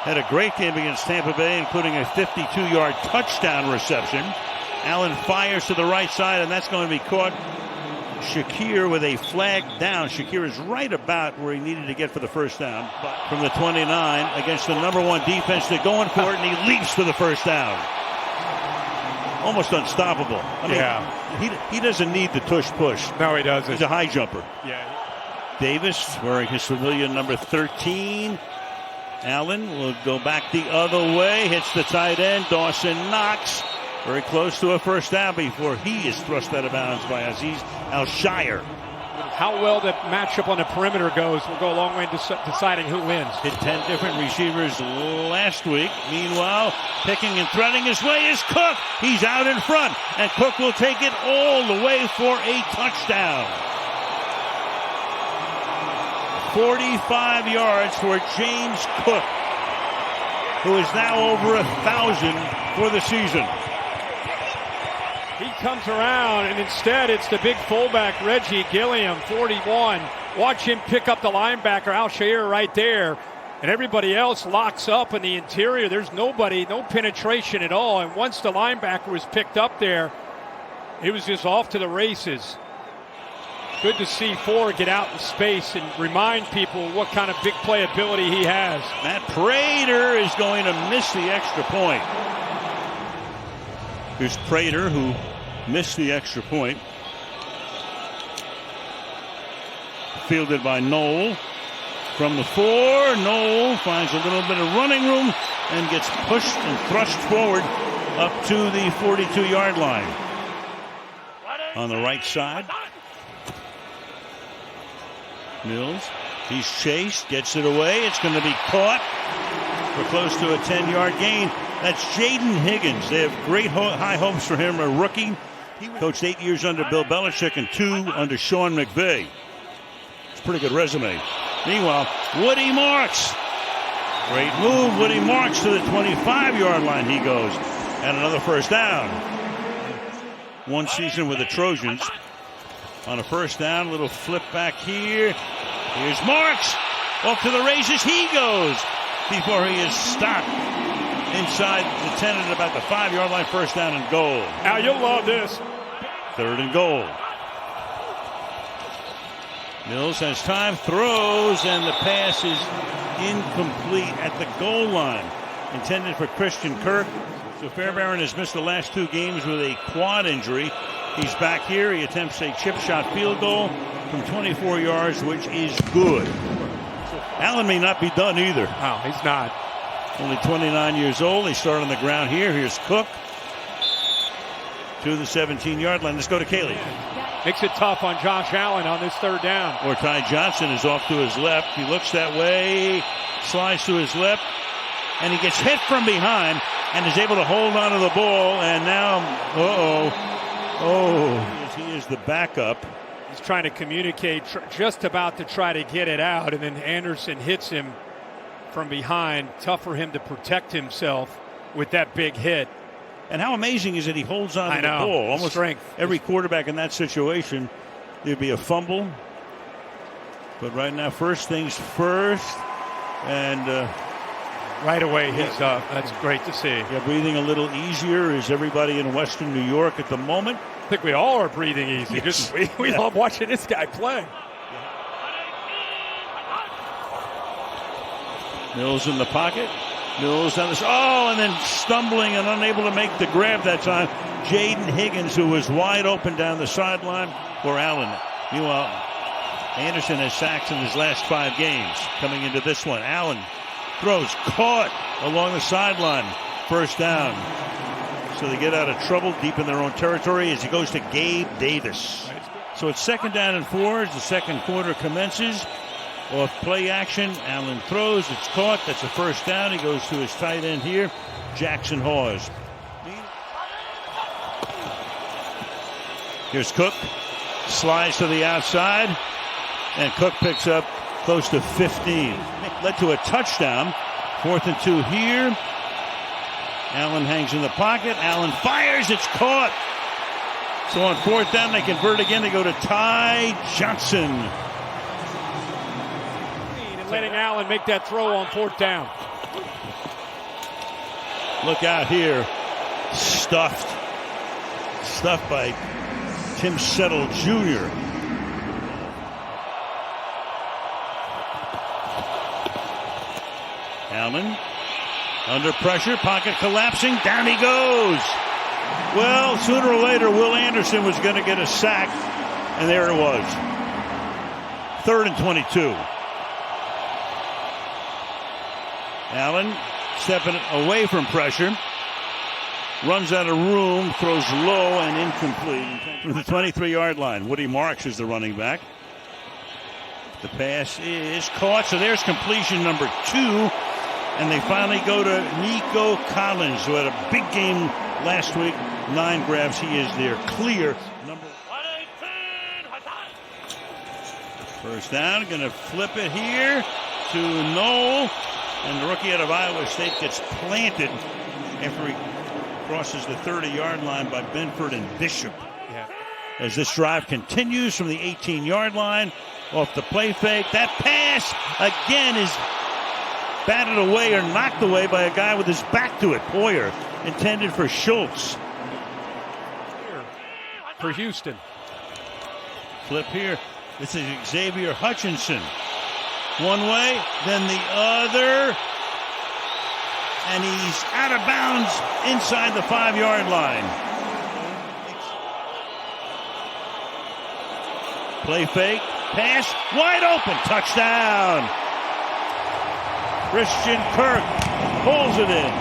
had a great game against Tampa Bay, including a 52-yard touchdown reception. Allen fires to the right side, and that's going to be caught. Shakir with a flag down. Shakir is right about where he needed to get for the first down. But from the 29 against the number one defense, they're going for it, and he leaps for the first down. Almost unstoppable. I mean, he doesn't need the tush-push. No, he doesn't. He's a high jumper. Yeah. Davis wearing his familiar number 13. Allen will go back the other way, hits the tight end. Dawson Knox very close to a first down before he is thrust out of bounds by Aziz Al-Shire. How well the matchup on the perimeter goes will go a long way in deciding who wins. Hit 10 different receivers last week. Meanwhile, picking and threading his way is Cook. He's out in front, and Cook will take it all the way for a touchdown. 45 yards for James Cook, who is now over 1,000 for the season. He comes around, and instead it's the big fullback, Reggie Gilliam, 41. Watch him pick up the linebacker, Al-Shire, right there. And everybody else locks up in the interior. There's nobody, no penetration at all. And once the linebacker was picked up there, it was just off to the races. Good to see Ford get out in space and remind people what kind of big playability he has. Matt Prater is going to miss the extra point. Here's Prater, who missed the extra point. Fielded by Knoll. From the 4, Knoll finds a little bit of running room and gets pushed and thrust forward up to the 42-yard line. On the right side, Mills. He's chased, gets it away. It's going to be caught for close to a 10-yard gain. That's Jaden Higgins. They have great high hopes for him, a rookie. He coached 8 years under Bill Belichick and 2 under Sean McVay. It's a pretty good resume. Meanwhile, Woody Marks. Great move. Woody Marks to the 25-yard line he goes. And another first down. One season with the Trojans. On a first down, little flip back here. Here's Marks. Off to the races he goes before he is stopped inside the 10 at about the 5-yard line. First down and goal. Now you'll love this. 3rd and goal. Mills has time, throws, and the pass is incomplete at the goal line. Intended for Christian Kirk. So Fairbairn has missed the last 2 games with a quad injury. He's back here. He attempts a chip shot field goal from 24 yards, which is good. Allen may not be done either. No, he's not. Only 29 years old. They start on the ground here. Here's Cook to the 17-yard line. Let's go to Cayley. Makes it tough on Josh Allen on this 3rd down. Or Ty Johnson is off to his left. He looks that way, slides to his left, and he gets hit from behind and is able to hold on to the ball. And now, he is the backup. He's trying to communicate, just about to try to get it out, and then Anderson hits him from behind. Tough for him to protect himself with that big hit. And how amazing is it he holds on to the ball? Almost strength. Every quarterback in that situation, there'd be a fumble. But right now, first things first. And right away he's up. That's great to see. Yeah, breathing a little easier is everybody in Western New York at the moment. I think we all are breathing easy. Yes. We love watching this guy play. Mills in the pocket. Mills on this. And then stumbling and unable to make the grab that time. Jaden Higgins, who was wide open down the sideline for Allen. Meanwhile, Anderson has sacks in his last 5 games. Coming into this one, Allen throws, caught along the sideline. First down. So they get out of trouble deep in their own territory as he goes to Gabe Davis. So it's 2nd down and 4 as the second quarter commences. Off play action, Allen throws, it's caught, that's a first down. He goes to his tight end here, Jackson Hawes. Here's Cook, slides to the outside, and Cook picks up close to 15. Led to a touchdown. 4th and 2 here. Allen hangs in the pocket, Allen fires, it's caught. So on 4th down, they convert again, they go to Ty Johnson. Letting Allen make that throw on 4th down. Look out here. Stuffed by Tim Settle Jr. Allen under pressure, pocket collapsing, down he goes. Well, sooner or later, Will Anderson was going to get a sack, and there it was. 3rd and 22. Allen stepping away from pressure. Runs out of room, throws low and incomplete. From the 23-yard line, Woody Marks is the running back. The pass is caught, so there's completion number 2. And they finally go to Nico Collins, who had a big game last week. 9 grabs, he is their clear number 1. First down, going to flip it here to Knoll. And the rookie out of Iowa State gets planted after he crosses the 30-yard line by Benford and Bishop. As this drive continues from the 18-yard line, off the play fake. That pass again is batted away or knocked away by a guy with his back to it. Poyer, intended for Schultz. For Houston. Flip here. This is Xavier Hutchinson. One way, then the other. And he's out of bounds inside the 5-yard line. Play fake, pass, wide open, touchdown. Christian Kirk pulls it in.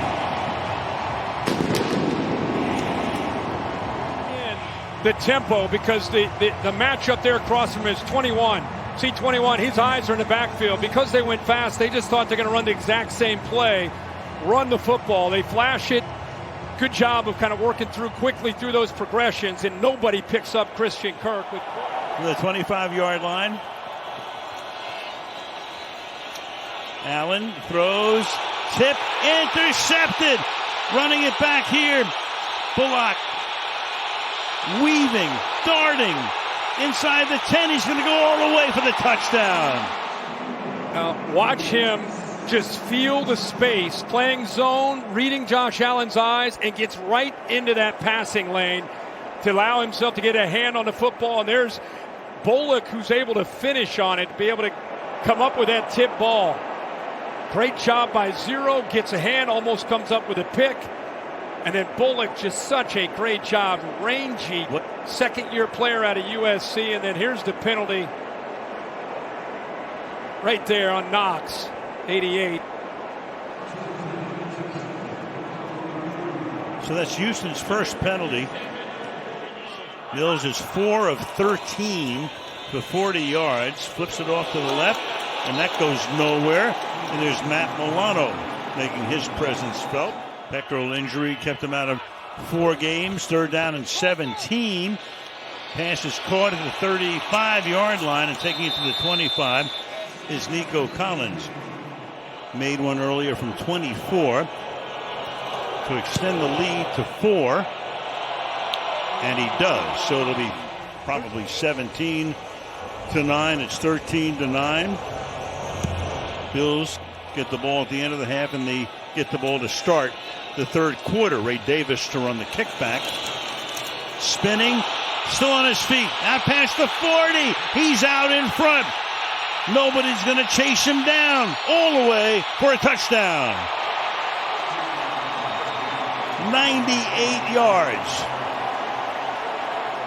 The tempo, because the matchup there across from him is 21. See 21, his eyes are in the backfield. Because they went fast, they just thought they're going to run the exact same play. Run the football. They flash it. Good job of kind of working quickly through those progressions, and nobody picks up Christian Kirk. With the 25-yard line. Allen throws, tip, intercepted. Running it back here. Bullock weaving, darting inside the 10. He's going to go all the way for the touchdown. Watch him just feel the space, playing zone, reading Josh Allen's eyes, and gets right into that passing lane to allow himself to get a hand on the football. And there's Bullock, who's able to finish on it, be able to come up with that tip ball. Great job by Zero, gets a hand, almost comes up with a pick. And then Bullock, just such a great job. Rangy, second-year player out of USC. And then here's the penalty right there on Knox. 88. So that's Houston's first penalty. Mills is 4 of 13 to 40 yards. Flips it off to the left, and that goes nowhere. And there's Matt Milano making his presence felt. Pectoral injury kept him out of 4 games. 3rd down and 17. Pass is caught at the 35-yard line, and taking it to the 25 is Nico Collins. Made one earlier from 24 to extend the lead to 4, and he does. So it'll be probably 17-9. It's 13-9. Bills get the ball at the end of the half, and they get the ball to start the 3rd quarter. Ray Davis to run the kickback. Spinning, still on his feet. Out past the 40. He's out in front. Nobody's going to chase him down all the way for a touchdown. 98 yards.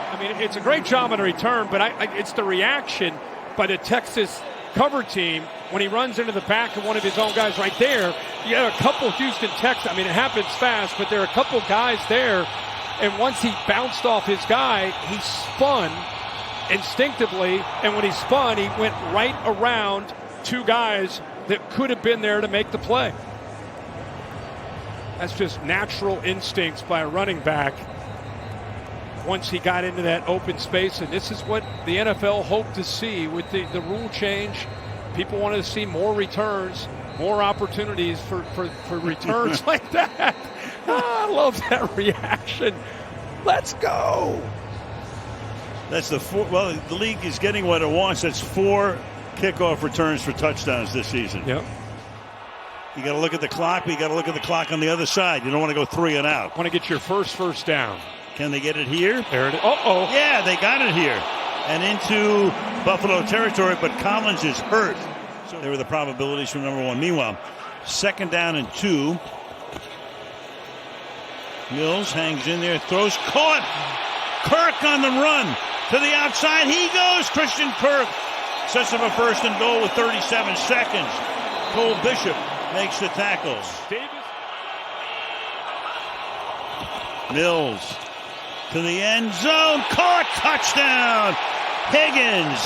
I mean, it's a great job on the return, but it's the reaction by the Texas cover team when he runs into the back of one of his own guys right there. You have a couple Houston Texans. I mean, it happens fast, but there are a couple guys there. And once he bounced off his guy, he spun instinctively, and when he spun, he went right around 2 guys that could have been there to make the play. That's just natural instincts by a running back once he got into that open space, and this is what the NFL hoped to see with the rule change. People wanted to see more returns, more opportunities for returns like that. I love that reaction. Let's go. That's the 4. Well, the league is getting what it wants. That's 4 kickoff returns for touchdowns this season. Yep. You got to look at the clock, but you got to look at the clock on the other side. You don't want to go 3 and out. Want to get your first down. Can they get it here? There it is. Uh-oh. Yeah, they got it here. And into Buffalo territory, but Collins is hurt. So there were the probabilities from number 1. Meanwhile, 2nd down and 2. Mills hangs in there, throws, caught. Kirk on the run to the outside. He goes. Christian Kirk sets up a 1st and goal with 37 seconds. Cole Bishop makes the tackles. Mills to the end zone. Caught. Touchdown. Higgins.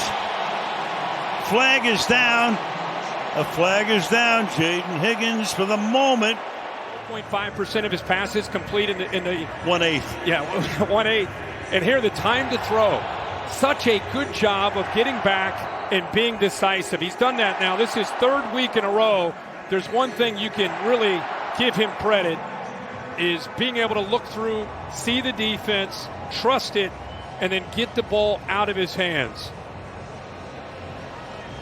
Flag is down. A flag is down. Jaden Higgins for the moment. 0.5% of his passes complete in the 1/8. Yeah, 1/8. And here the time to throw. Such a good job of getting back and being decisive. He's done that now. This is 3rd week in a row. There's one thing you can really give him credit is being able to look through, see the defense, trust it, and then get the ball out of his hands.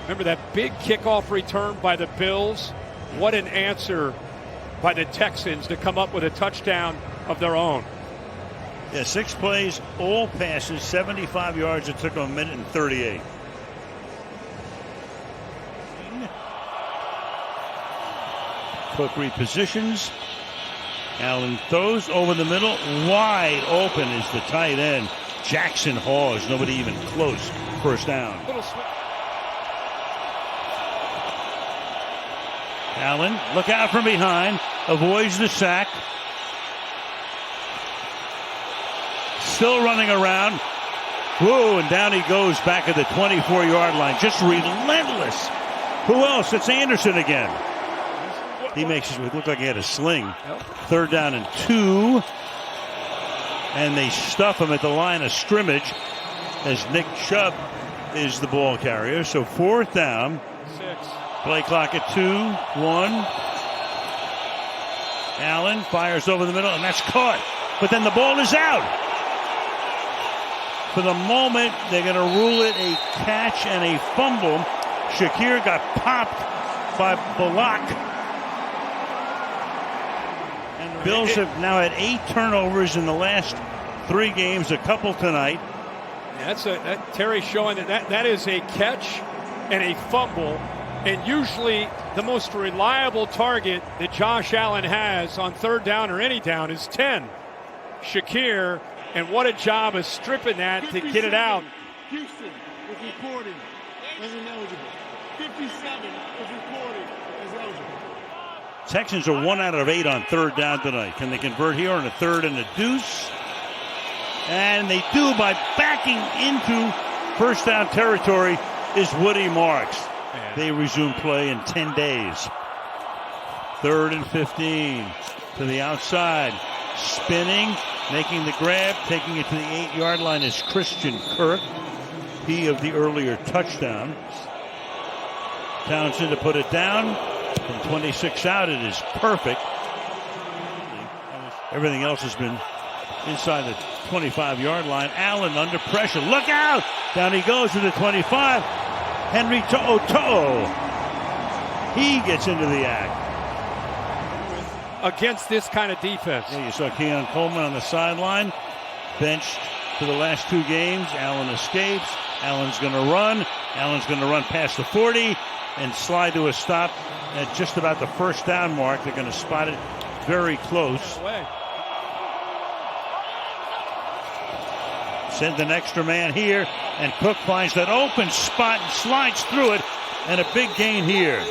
Remember that big kickoff return by the Bills? What an answer by the Texans to come up with a touchdown of their own. Yeah, 6 plays, all passes, 75 yards. It took them 1 minute and 38. Cook repositions. Allen throws over the middle. Wide open is the tight end. Jackson Hawes. Nobody even close. 1st down. Allen, look out from behind. Avoids the sack. Still running around. Whoa, and down he goes back at the 24-yard line. Just relentless. Who else? It's Anderson again. He makes it look like he had a sling. 3rd down and 2. And they stuff him at the line of scrimmage as Nick Chubb is the ball carrier. So 4th down. 6. Play clock at 2, 1. Allen fires over the middle, and that's caught. But then the ball is out. For the moment, they're going to rule it a catch and a fumble. Shakir got popped by Bullock. And Bills have now had 8 turnovers in the last 3 games, a couple tonight. Terry's showing that is a catch and a fumble. And usually the most reliable target that Josh Allen has on 3rd down or any down is 10. Shakir, and what a job of stripping that to get it out. Houston is recording as ineligible. 57 is recorded as eligible. Texans are 1 out of 8 on 3rd down tonight. Can they convert here on a 3rd and a deuce? And they do by backing into 1st down territory is Woody Marks. They resume play in 10 days. 3rd and 15 to the outside. Spinning, making the grab, taking it to the 8-yard line is Christian Kirk. He of the earlier touchdown. Townsend to put it down. From 26 out, it is perfect. Everything else has been inside the 25-yard line. Allen under pressure. Look out! Down he goes to the 25. Henry To'o. He gets into the act. Against this kind of defense. Yeah, you saw Keon Coleman on the sideline. Benched for the last 2 games. Allen escapes. Allen's going to run. Allen's going to run past the 40 and slide to a stop at just about the 1st down mark. They're going to spot it very close. Send an extra man here, and Cook finds that open spot and slides through it, and a big gain here.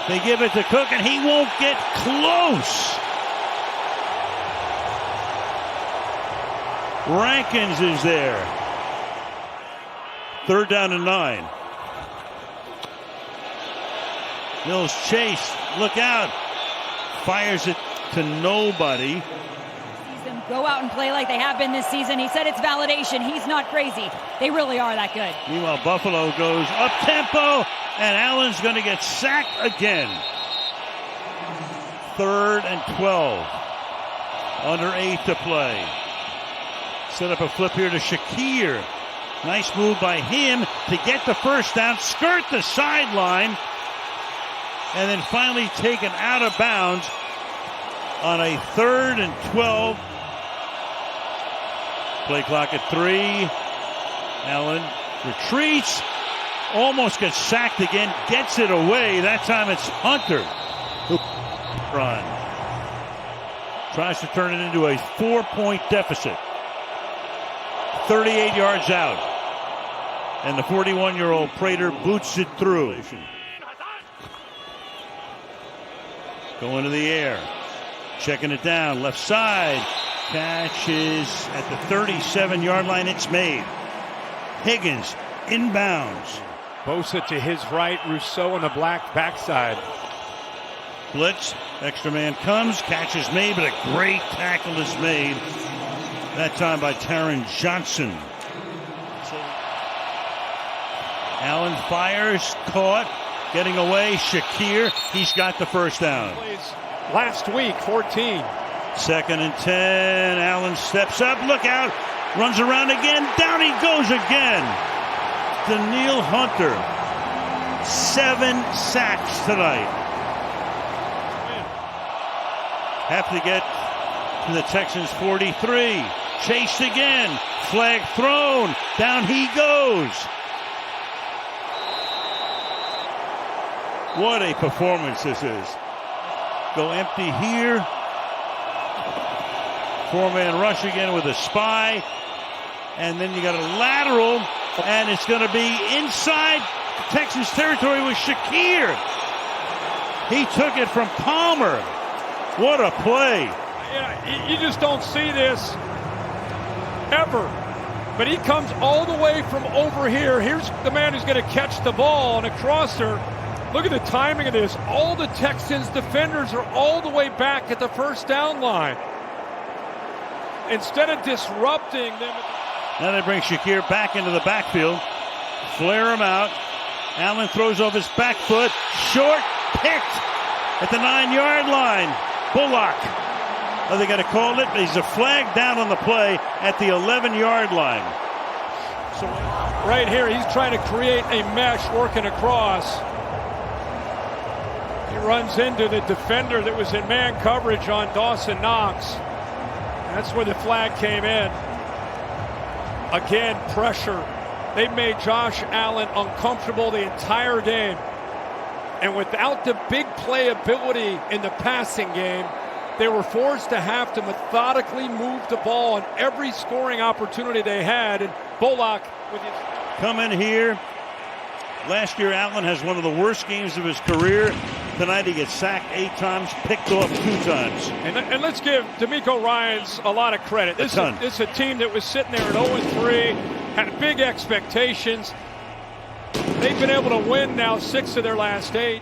They give it to Cook, and he won't get close. Rankins is there. 3rd down and 9. Mills chase. Look out. Fires it to nobody. Sees them go out and play like they have been this season. He said it's validation. He's not crazy. They really are that good. Meanwhile, Buffalo goes up tempo, and Allen's going to get sacked again. 3rd and 12. Under 8 to play. Set up a flip here to Shakir. Nice move by him to get the first down, skirt the sideline, and then finally taken out of bounds on a 3rd and 12. Play clock at 3. Allen retreats, almost gets sacked again, gets it away. That time it's Hunter who run. Tries to turn it into a 4-point deficit. 38 yards out. And the 41-year-old Prater boots it through. Going to the air. Checking it down. Left side. Catch is at the 37-yard line. It's made. Higgins inbounds. Bosa to his right. Rousseau on the black backside. Blitz. Extra man comes. Catch is made, but a great tackle is made. That time by Taron Johnson. Allen fires. Caught. Getting away. Shakir. He's got the first down. Last week, 14. 2nd and 10. Allen steps up. Look out. Runs around again. Down he goes again. Danielle Hunter. 7 sacks tonight. Have to get to the Texans 43. Chased again. Flag thrown. Down he goes. What a performance this is. Go empty here. 4-man rush again with a spy. And then you got a lateral. And it's going to be inside Texans territory with Shakir. He took it from Palmer. What a play. Yeah, you just don't see this ever. But he comes all the way from over here. Here's the man who's going to catch the ball on a crosser. Look at the timing of this. All the Texans defenders are all the way back at the first down line. Instead of disrupting them. Now they bring Shakir back into the backfield. Flare him out. Allen throws off his back foot. Short, picked at the 9-yard line. Bullock. Oh, they got to call it. He's a flag down on the play at the 11-yard line. So right here, he's trying to create a mesh working across. He runs into the defender that was in man coverage on Dawson Knox. That's where the flag came in. Again, pressure. They made Josh Allen uncomfortable the entire game. And without the big playability in the passing game, they were forced to have to methodically move the ball on every scoring opportunity they had. And Bullock with his... Come in here. Last year, Allen has one of the worst games of his career. Tonight, he gets sacked 8 times, picked off 2 times. And let's give D'Amico Ryans a lot of credit. This is a team that was sitting there at 0-3, had big expectations. They've been able to win now 6 of their last 8.